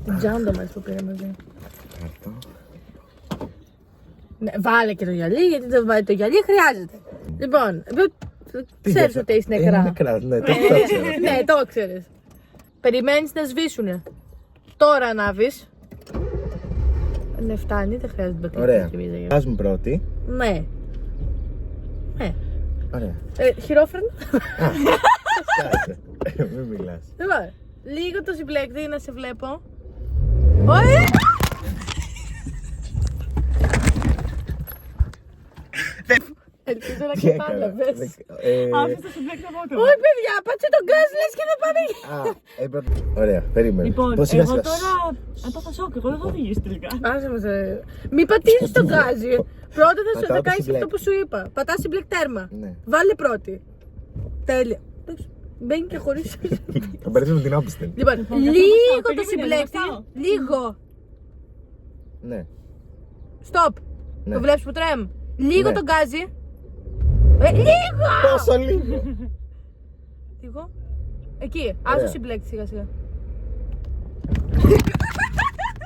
Την τσάντα μας που πήρα μαζί. Αυτό. Ναι, βάλε και το γυαλί, γιατί δεν βάλει το γυαλί, χρειάζεται. Λοιπόν, ξέρεις ότι είσαι νεκρά. Είναι νεκρά, ναι, το ξέρω. Ναι, το ξέρεις. Περιμένεις να σβήσουνε. Τώρα ανάβεις. Ναι, φτάνει, δεν χρειάζεται να το Ωραία. κλείσει. Βάζουμε πρώτη. Ναι. Ναι. Ωραία. Χειρόφρενο. Κάτσε. Μην μιλάς. Λοιπόν, λίγο το συμπλέκτη να σε βλέπω. Όχι! Ελπίζω να κατάλαβες. Άφησε το συμπλέκτη από το. Όχι, παιδιά, πάτσε τον γκάζ, λες και θα πάμε. Ωραία, περίμενε. Λοιπόν, Πώς εγώ είχα- τώρα έπαθα σοκ, εγώ δεν θα οδηγήσω τελικά. Άσε μας, μην πατήσεις τον γκάζι. Πρώτα θα Πατάω το κάνεις αυτό συμπλέκτη. που σου είπα. Πατάς συμπλεκτέρμα. Ναι. Βάλε πρώτη. Τέλεια. Μπαίνει και χωρίς. Θα μπερδεύουμε την άπιστη. Λοιπόν, Λοιπόν, λίγο περίμενε, το συμπλέκτη. να βαστάω. Λίγο. Ναι. Στοπ. Ναι. Το βλέπεις που τρέμ. Λίγο Ναι. τον γκάζι. Λίγο! Πόσο λίγο. Λίγο. Εκεί. Άσο Ωραία. συμπλέκτη σιγά σιγά.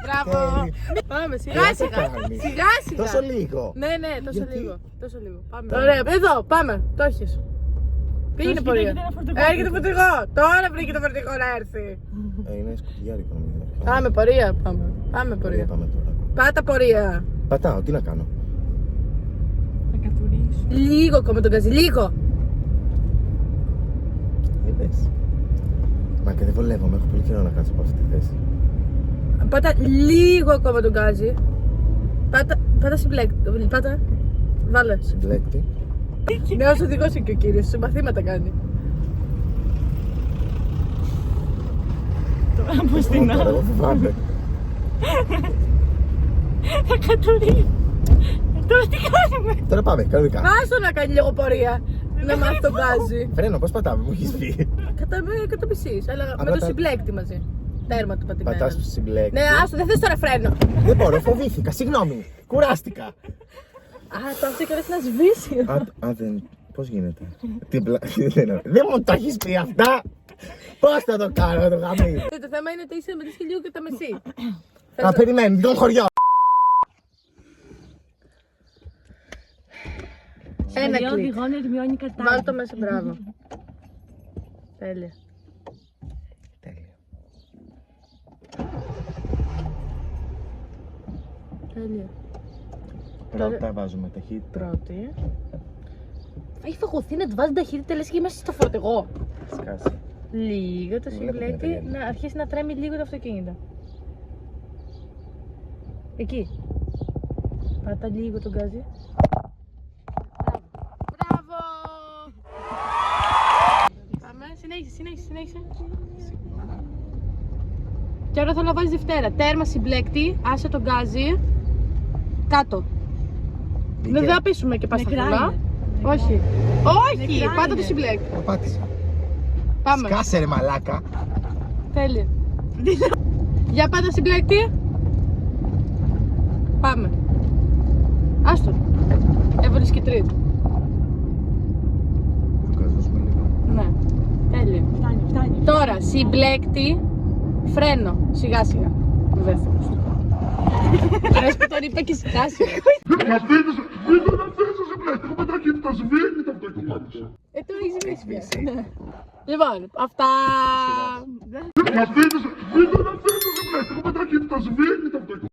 Μπράβο. Πάμε σιγά Τι σιγά. κάνεις? Σιγά σιγά. Τόσο λίγο. Ναι, ναι, τόσο Γιατί? λίγο. Τόσο λίγο. Πάμε. Ωραία, εδώ, πάμε. Το έχεις. Πήγαινε Έρχεται πορεία. ένα φορτηγό. Έρχεται φορτηγό. Τώρα βρήκε το φορτηγό να έρθει. Είναι σκουτιάρικο νομίζω. Πάμε πορεία, πάμε. Πάμε Πορεία πορεία. πάμε τώρα. Πάτα πορεία. Πατάω, τι να κάνω. Θα κατουρίσω. Λίγο ακόμα τον γκάζι, λίγο. Είδες. Μα και δεν βολεύομαι, έχω πολύ καιρό να κάτσω από αυτή τη θέση. Πάτα λίγο ακόμα τον γκάζι. Πάτα συμπλέκτη. Πάτα. Βάλε. Συμπλέκτη. Νέος οδηγός είναι και ο κύριος, σε μαθήματα κάνει. Τώρα από στην Τώρα άλλη. εγώ φοβάμαι. Θα κατουρίσω. Τώρα τι κάνουμε. Τώρα πάμε, κανονικά. Άστο να κάνει λίγο πορεία. Να μάθει τον γκάζι. Φρένο, πώς πατάμε, μου έχεις πει. Κατά μισής, αλλά με το πατά- συμπλέκτη μαζί. Τέρμα του πατημένο. Πατάς συμπλέκτη. Ναι, άστο, δεν θες τώρα φρένο. Δεν μπορώ, φοβήθηκα, συγγνώμη. Κουράστηκα. Α, το άφησε και να σβήσει. Α, δεν. Πώς γίνεται. Δεν μου το έχεις πει αυτά. Πώς θα το κάνω το γαμί. Το θέμα είναι ότι είσαι με τη χιλιού και τα μεσή. Α, περιμένει, τον χωριό. Ένα Δύο κλικ. οδηγών ερμιώνει κατά. Βάλ το μέσα, μπράβο. Τέλεια. Τέλεια. Τέλεια. Πρώτα βάζουμε ταχύτητα. Πρώτη. Έχει φαγωθεί να τη βάζει ταχύτητα, λες και είμαστε στο φορτηγό. Σκάσε. Λίγο το Βλέπω συμπλέκτη, την εταιρεία. να αρχίσει να τρέμει λίγο το αυτοκίνητο. Εκεί. Πάτα λίγο τον γκάζι. Μπράβο! Πάμε, συνέχισε. Και τώρα θέλω να βάλεις Δευτέρα. Τέρμα συμπλέκτη, άσε τον γκάζι. Κάτω. Δεν θα πείσουμε και πας στα Νεκρά χουλά. είναι. Όχι. Όχι! Νεκρά Πάτα το είναι. συμπλέκτη. Το πάτησα. Πάμε. Σκάσε ρε μαλάκα. Τέλεια. Για πάτα συμπλέκτη. Πάμε. Άστο. Έβαλες και τρίτη. Το καζώσουμε λίγο. Ναι. Τέλεια. Φτάνει. Τώρα συμπλέκτη. Φρένο. Σιγά σιγά. Δεν θέλω. Αρέσει που τον είπα και σιγά σιγά. Να φύγεις, μην να φύγεις σε πλέον, έχω ταχύτητα, σβήνει το αυτοκίνητο. Το έχεις σβήσει πια. Ναι. Λοιπόν, αυτά. Να φύγεις, μην να φύγεις σε πλέον, έχω ταχύτητα, σβήνει το αυτοκίνητο.